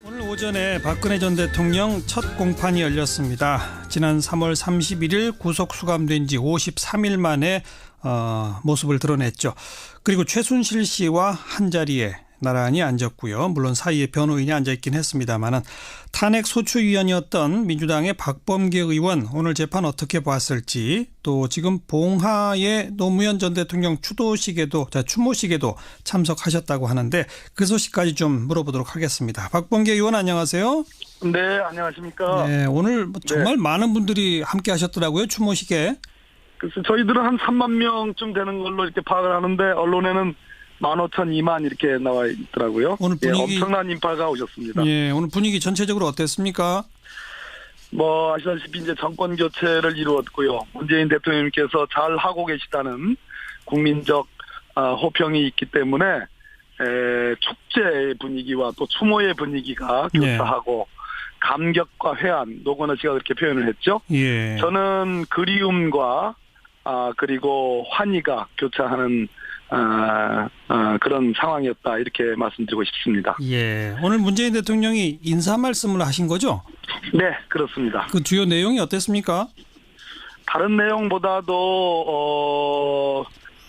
오늘 오전에 박근혜 전 대통령 첫 공판이 열렸습니다. 지난 3월 31일 구속 수감된 지 53일 만에 모습을 드러냈죠. 그리고 최순실 씨와 한자리에 나란히 앉았고요. 물론 사이에 변호인이 앉아있긴 했습니다만 탄핵 소추위원이었던 민주당의 박범계 의원 오늘 재판 어떻게 봤을지, 또 지금 봉하의 노무현 전 대통령 추모식에도 참석하셨다고 하는데 그 소식까지 좀 물어보도록 하겠습니다. 박범계 의원 안녕하세요. 네, 안녕하십니까. 네, 오늘 정말 많은 분들이 함께 하셨더라고요, 추모식에. 그래서 저희들은 한 3만 명쯤 되는 걸로 이렇게 파악을 하는데 언론에는 15,000, 2만 이렇게 나와 있더라고요. 오늘 분위기, 엄청난 인파가 오셨습니다. 예, 오늘 분위기 전체적으로 어땠습니까? 아시다시피 이제 정권 교체를 이루었고요. 문재인 대통령님께서 잘 하고 계시다는 국민적 호평이 있기 때문에 축제의 분위기와 또 추모의 분위기가 교차하고 감격과 회한, 노건호 씨가 그렇게 표현을 했죠. 예. 저는 그리움과 그리고 환희가 교차하는 그런 상황이었다, 이렇게 말씀드리고 싶습니다. 예. 오늘 문재인 대통령이 인사 말씀을 하신 거죠? 네, 그렇습니다. 그 주요 내용이 어땠습니까? 다른 내용보다도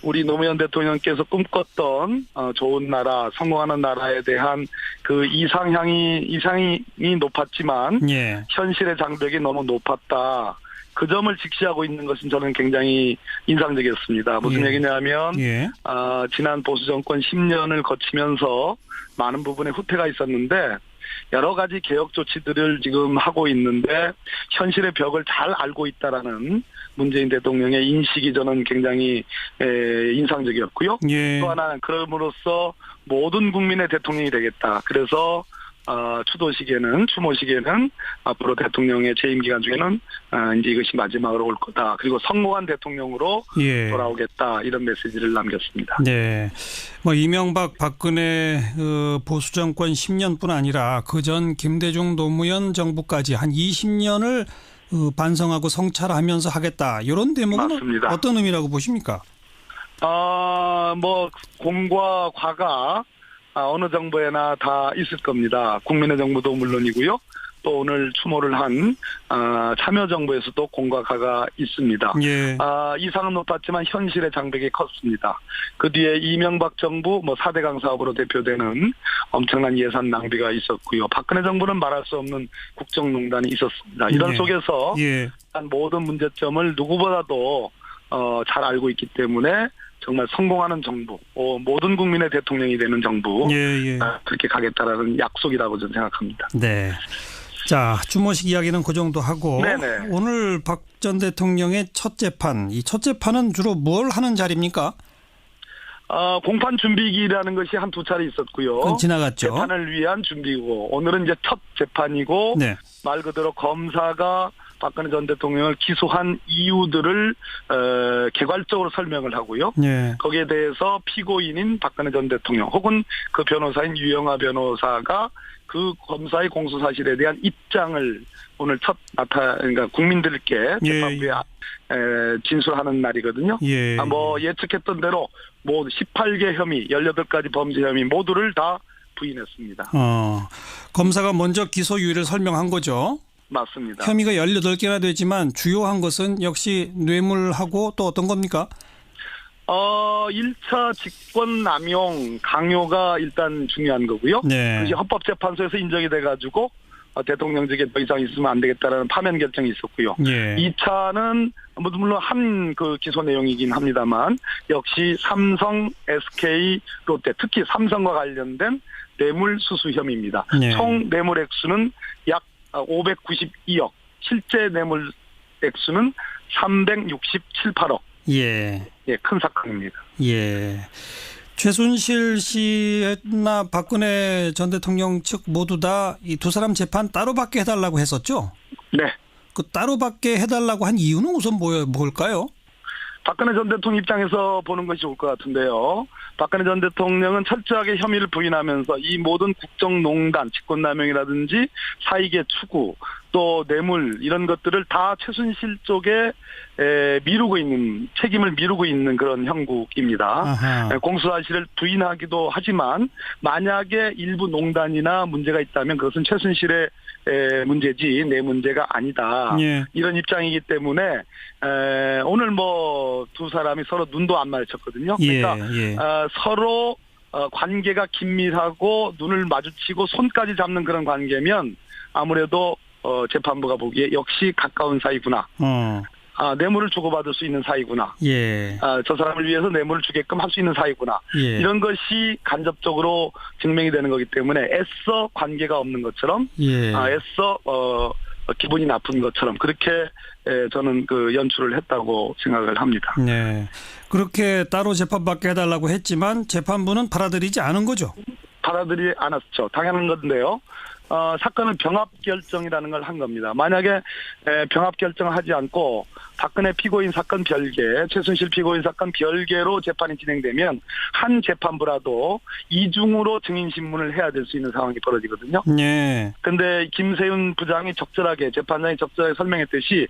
우리 노무현 대통령께서 꿈꿨던 좋은 나라, 성공하는 나라에 대한 그 이상이 높았지만 예. 현실의 장벽이 너무 높았다. 그 점을 직시하고 있는 것은 저는 굉장히 인상적이었습니다. 무슨 얘기냐면 지난 보수 정권 10년을 거치면서 많은 부분에 후퇴가 있었는데 여러 가지 개혁 조치들을 지금 하고 있는데 현실의 벽을 잘 알고 있다라는 문재인 대통령의 인식이 저는 굉장히 인상적이었고요. 또 하나는 그럼으로써 모든 국민의 대통령이 되겠다. 그래서 추모식에는 앞으로 대통령의 재임 기간 중에는 이제 이것이 마지막으로 올 거다. 그리고 성공한 대통령으로 돌아오겠다. 이런 메시지를 남겼습니다. 네. 이명박, 박근혜 보수 정권 10년뿐 아니라 그전 김대중 노무현 정부까지 한 20년을 반성하고 성찰하면서 하겠다. 이런 대목은 맞습니다. 어떤 의미라고 보십니까? 공과 과가 어느 정부에나 다 있을 겁니다. 국민의 정부도 물론이고요. 또 오늘 추모를 한 참여정부에서도 공과 가가 있습니다. 이상은 높았지만 현실의 장벽이 컸습니다. 그 뒤에 이명박 정부 4대강 사업으로 대표되는 엄청난 예산 낭비가 있었고요. 박근혜 정부는 말할 수 없는 국정농단이 있었습니다. 이런 속에서 모든 문제점을 누구보다도 잘 알고 있기 때문에 정말 성공하는 정부, 모든 국민의 대통령이 되는 정부, 그렇게 가겠다라는 약속이라고 저는 생각합니다. 네. 자, 추모식 이야기는 그 정도 하고 오늘 박 전 대통령의 첫 재판, 이 첫 재판은 주로 뭘 하는 자리입니까? 공판 준비기라는 것이 한 두 차례 있었고요. 그건 지나갔죠. 재판을 위한 준비고 오늘은 이제 첫 재판이고 말 그대로 검사가 박근혜 전 대통령을 기소한 이유들을 개괄적으로 설명을 하고요. 거기에 대해서 피고인인 박근혜 전 대통령 혹은 그 변호사인 유영하 변호사가 그 검사의 공소 사실에 대한 입장을 오늘 그러니까 국민들께 재판부에 진술하는 날이거든요. 예측했던 대로 18개 혐의, 18가지 범죄 혐의 모두를 다 부인했습니다. 검사가 먼저 기소유예를 설명한 거죠? 맞습니다. 혐의가 18개나 되지만 주요한 것은 역시 뇌물하고 또 어떤 겁니까? 1차 직권남용 강요가 일단 중요한 거고요. 그것이 헌법재판소에서 인정이 돼가지고 대통령직에 더 이상 있으면 안 되겠다라는 파면 결정이 있었고요. 2차는 물론 한 그 기소 내용이긴 합니다만 역시 삼성, SK, 롯데 특히 삼성과 관련된 뇌물 수수 혐의입니다. 총 뇌물 액수는 약 592억, 실제 뇌물 액수는 367, 8억. 큰 사건입니다. 최순실 씨나 박근혜 전 대통령 측 모두 다 이 두 사람 재판 따로 받게 해달라고 했었죠? 그 따로 받게 해달라고 한 이유는 우선 뭘까요? 박근혜 전 대통령 입장에서 보는 것이 좋을 것 같은데요. 박근혜 전 대통령은 철저하게 혐의를 부인하면서 이 모든 국정농단, 직권남용이라든지 사익의 추구, 또 뇌물 이런 것들을 다 최순실 쪽에 책임을 미루고 있는 그런 형국입니다. 아하. 공소사실을 부인하기도 하지만 만약에 일부 농단이나 문제가 있다면 그것은 최순실의 문제지 내 문제가 아니다. 예. 이런 입장이기 때문에 오늘 뭐 두 사람이 서로 눈도 안 마주쳤거든요. 그러니까 서로 관계가 긴밀하고 눈을 마주치고 손까지 잡는 그런 관계면 아무래도 재판부가 보기에 역시 가까운 사이구나. 뇌물을 주고받을 수 있는 사이구나. 예. 저 사람을 위해서 뇌물을 주게끔 할 수 있는 사이구나. 예. 이런 것이 간접적으로 증명이 되는 거기 때문에 애써 관계가 없는 것처럼 예. 애써 기분이 나쁜 것처럼 그렇게 저는 그 연출을 했다고 생각을 합니다. 네. 그렇게 따로 재판받게 해달라고 했지만 재판부는 받아들이지 않은 거죠? 받아들이지 않았죠. 당연한 건데요. 사건을 병합 결정이라는 걸 한 겁니다. 만약에 병합 결정을 하지 않고 박근혜 피고인 사건 별개, 최순실 피고인 사건 별개로 재판이 진행되면 한 재판부라도 이중으로 증인 신문을 해야 될 수 있는 상황이 벌어지거든요. 네. 근데 김세윤 부장이 재판장이 적절하게 설명했듯이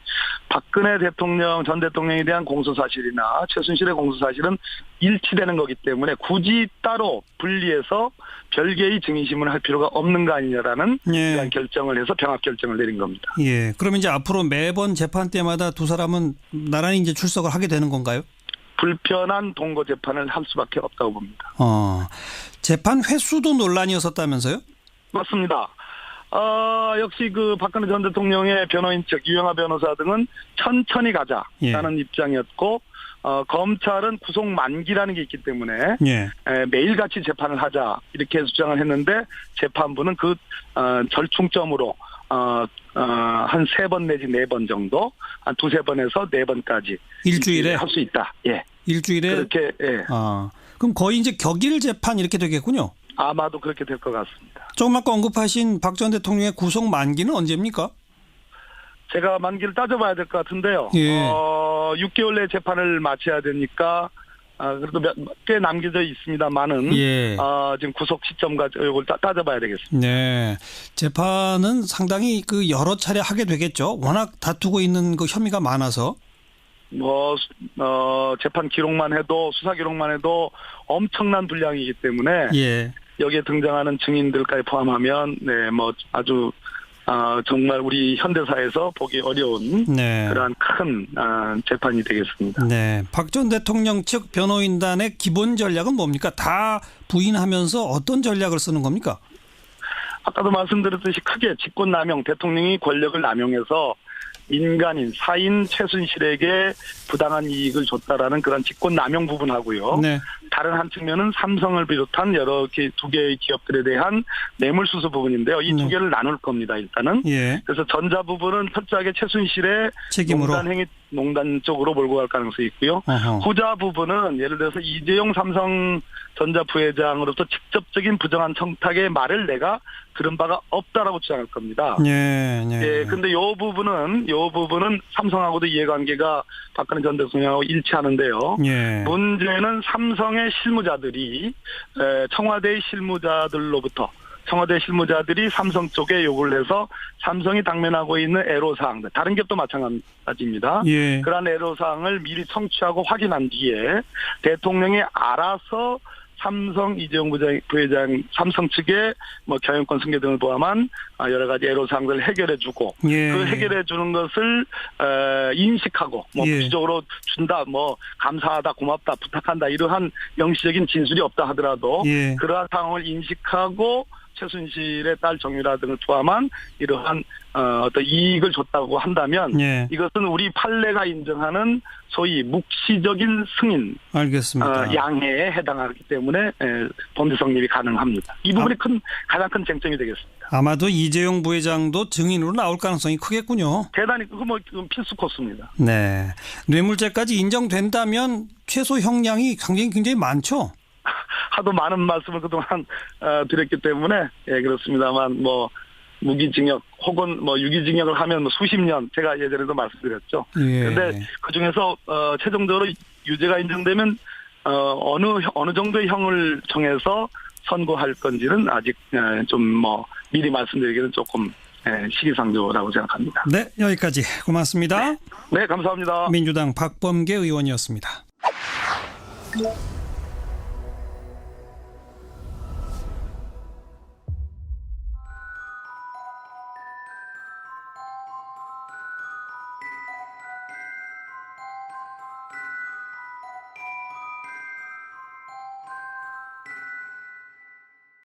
박근혜 대통령, 전 대통령에 대한 공소사실이나 최순실의 공소사실은 일치되는 거기 때문에 굳이 따로 분리해서 별개의 증인신문을 할 필요가 없는 거 아니냐라는 그런 결정을 해서 병합 결정을 내린 겁니다. 예. 그러면 이제 앞으로 매번 재판 때마다 두 사람은 나란히 이제 출석을 하게 되는 건가요? 불편한 동거 재판을 할 수밖에 없다고 봅니다. 재판 횟수도 논란이었었다면서요? 맞습니다. 역시 그 박근혜 전 대통령의 변호인 측 유영하 변호사 등은 천천히 가자라는 입장이었고 검찰은 구속 만기라는 게 있기 때문에 매일같이 재판을 하자 이렇게 주장을 했는데 재판부는 그 절충점으로 한 3번 내지 4번 정도 한 2-3번에서 4번까지 일주일에 할 수 있다. 예. 일주일에 그렇게 그럼 거의 이제 격일 재판 이렇게 되겠군요. 아마도 그렇게 될 것 같습니다. 조금 아까 언급하신 박 전 대통령의 구속 만기는 언제입니까? 제가 만기를 따져봐야 될 것 같은데요. 예. 6개월 내 재판을 마쳐야 되니까 그래도 꽤 남겨져 있습니다만은 지금 구속 시점과 이걸 따져봐야 되겠습니다. 네, 재판은 상당히 그 여러 차례 하게 되겠죠. 워낙 다투고 있는 그 혐의가 많아서. 재판 기록만 해도 수사 기록만 해도 엄청난 분량이기 때문에 여기에 등장하는 증인들까지 포함하면 아주 정말 우리 현대사에서 보기 어려운 그러한 큰 재판이 되겠습니다. 네, 박 전 대통령 측 변호인단의 기본 전략은 뭡니까? 다 부인하면서 어떤 전략을 쓰는 겁니까? 아까도 말씀드렸듯이 크게 직권남용, 대통령이 권력을 남용해서 민간인, 사인 최순실에게 부당한 이익을 줬다라는 그런 직권남용 부분하고요. 다른 한 측면은 삼성을 비롯한 여러 두 개의 기업들에 대한 뇌물수수 부분인데요. 이 두 개를 나눌 겁니다. 일단은. 그래서 전자 부분은 철저하게 최순실의 책임으로 농단 쪽으로 몰고 갈 가능성이 있고요. 후자 부분은 예를 들어서 이재용 삼성전자 부회장으로부터 직접적인 부정한 청탁의 말을 내가 들은 바가 없다라고 주장할 겁니다. 근데 요 부분은 삼성하고도 이해관계가 박근혜 전 대통령하고 일치하는데요. 문제는 삼성의 실무자들이 청와대의 실무자들이 삼성 쪽에 요구를 해서 삼성이 당면하고 있는 애로사항들, 다른 기업도 마찬가지입니다. 그러한 애로사항을 미리 청취하고 확인한 뒤에 대통령이 알아서 삼성 이재용 부회장 삼성 측의 경영권 승계 등을 포함한 여러 가지 애로사항들을 해결해주고 그 해결해주는 것을 인식하고 구체적으로 준다, 감사하다, 고맙다, 부탁한다 이러한 명시적인 진술이 없다 하더라도 그러한 상황을 인식하고 최순실의 딸 정유라 등을 포함한 이러한 어떤 이익을 줬다고 한다면 이것은 우리 판례가 인정하는 소위 묵시적인 승인 알겠습니다. 양해에 해당하기 때문에 범죄 성립이 가능합니다. 이 부분이 가장 큰 쟁점이 되겠습니다. 아마도 이재용 부회장도 증인으로 나올 가능성이 크겠군요. 대단히 필수 코스입니다. 네, 뇌물죄까지 인정된다면 최소 형량이 굉장히 많죠. 하도 많은 말씀을 그동안 드렸기 때문에 그렇습니다만 무기징역 혹은 유기징역을 하면 수십 년, 제가 예전에도 말씀드렸죠. 그런데 그 중에서 최종적으로 유죄가 인정되면 어느 정도의 형을 정해서 선고할 건지는 아직 좀 미리 말씀드리기는 조금 시기상조라고 생각합니다. 네, 여기까지 고맙습니다. 네, 감사합니다. 민주당 박범계 의원이었습니다.